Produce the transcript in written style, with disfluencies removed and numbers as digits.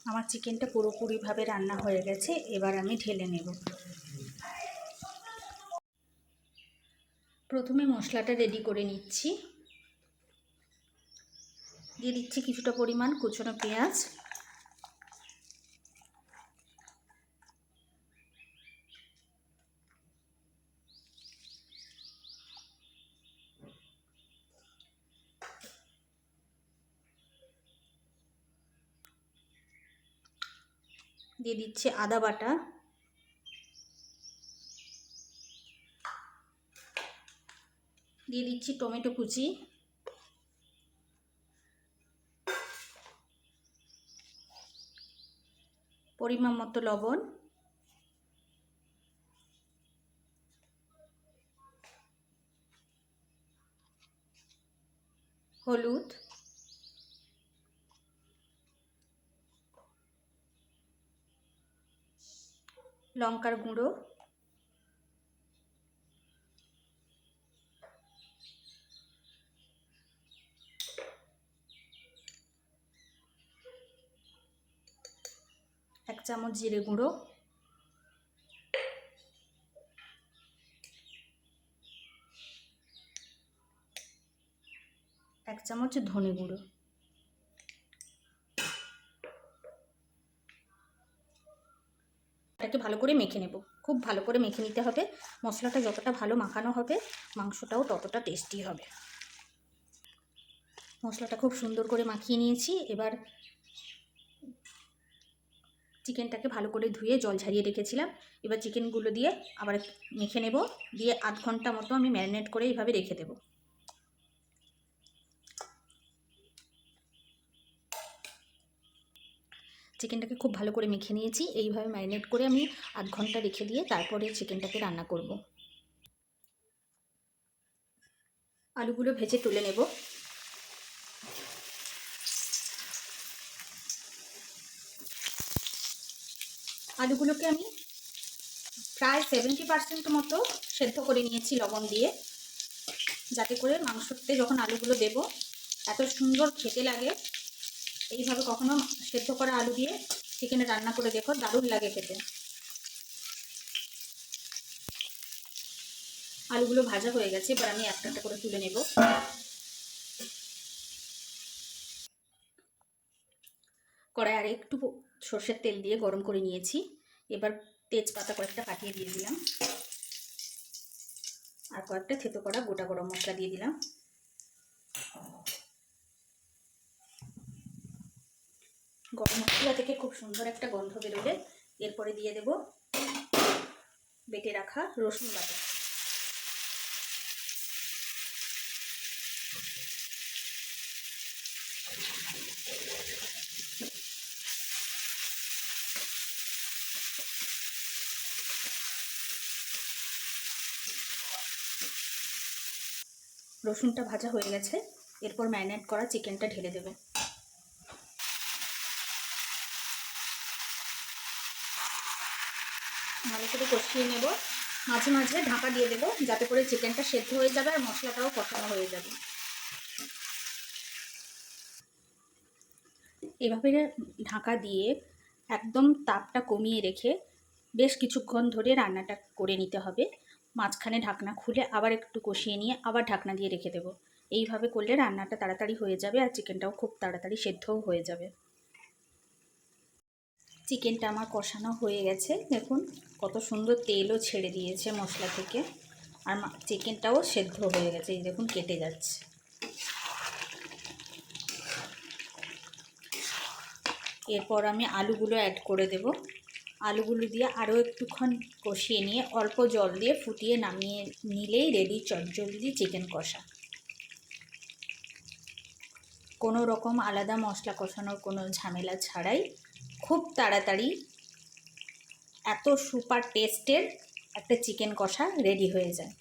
আমার চিকেনটা পুরোপুরিভাবে রান্না হয়ে গেছে, এবার আমি ঢেলে নেব। প্রথমে মশলাটা রেডি করে নিচ্ছি। দিয়ে দিচ্ছি কিছুটা পরিমাণ কুচনো পেঁয়াজ, দিয়ে দিচ্ছি আদা বাটা, দিয়ে দিচ্ছি টমেটো কুচি, পরিমাণ মতো লবণ, হলুদ, লঙ্কার গুঁড়ো, এক চামচ জিরে গুঁড়ো, এক চামচ ধনে গুঁড়ো। এটাকে ভালো করে মেখে নেব। খুব ভালো করে মেখে নিতে হবে। মশলাটা যতটা ভালো মাখানো হবে মাংসটাও ততটা টেস্টি হবে। মশলাটা খুব সুন্দর করে মাখিয়ে নিয়েছি। এবার চিকেনটাকে ভালো করে ধুয়ে জল ঝরিয়ে রেখেছিলাম। এবার চিকেনগুলো দিয়ে আবার মেখে নেব। দিয়ে আধ ঘন্টা মতো আমি ম্যারিনেট করে এইভাবে রেখে দেব। চিকেনটাকে খুব ভালো করে মেখে নিয়েছি। এইভাবে ম্যারিনেট করে আমি আধ ঘন্টা রেখে দিয়ে তারপরে চিকেনটাকে রান্না করব। আলুগুলো ভেজে তুলে নেব। আলুগুলোকে আমি প্রায় 70% মতো সেদ্ধ করে নিয়েছি লবণ দিয়ে, যাতে করে মাংসতে যখন আলুগুলো দেব এত সুন্দর খেতে লাগে। এইভাবে কখনো সেদ্ধ করা আলু দিয়ে চিকেনে রান্না করে দেখো, দারুণ লাগে খেতে। আলুগুলো ভাজা হয়ে গেছে, এবার আমি একটা একটা করে তুলে নেব। কড়াই আর একটু সর্ষের তেল দিয়ে গরম করে নিয়েছি। এবার তেজপাতা কয়েকটা ফাটিয়ে দিয়ে দিলাম, আর কয়েকটা থেতো করা গোটা গরম মশলা দিয়ে দিলাম। গরম মশলা থেকে খুব সুন্দর একটা গন্ধ বেরোবে। এরপরে দিয়ে দেব বেটে রাখা রসুন বাটা। রসুনটা ভাজা হয়ে গেছে, এরপর ম্যারিনেট করা চিকেনটা ঢেলে দেবে। ভালো করে কষিয়ে নেব। মাঝে মাঝে ঢাকা দিয়ে দেবো, যাতে করে চিকেনটা সেদ্ধ হয়ে যাবে আর মশলাটাও কষানো হয়ে যাবে। এভাবে ঢাকা দিয়ে একদম তাপটা কমিয়ে রেখে বেশ কিছুক্ষণ ধরে রান্নাটা করে নিতে হবে। মাঝখানে ঢাকনা খুলে আবার একটু কষিয়ে নিয়ে আবার ঢাকনা দিয়ে রেখে দেবো। এইভাবে করলে রান্নাটা তাড়াতাড়ি হয়ে যাবে আর চিকেনটাও খুব তাড়াতাড়ি সেদ্ধও হয়ে যাবে। চিকেনটা আমার কষানো হয়ে গেছে, দেখুন কত সুন্দর তেলও ছেড়ে দিয়েছে মশলা থেকে, আর চিকেনটাও সেদ্ধ হয়ে গেছে। এই দেখুন কেটে যাচ্ছে। এরপর আমি আলুগুলো অ্যাড করে দেব। আলুগুলো দিয়ে আরও একটুক্ষণ কষিয়ে নিয়ে অল্প জল দিয়ে ফুটিয়ে নামিয়ে নিলেই রেডি চটজলদি চিকেন কষা। কোনো রকম আলাদা মশলা কষানোর কোনো ঝামেলা ছাড়াই খুব তাড়াতাড়ি এত সুপার টেস্টের একটা চিকেন কষা রেডি হয়ে যায়।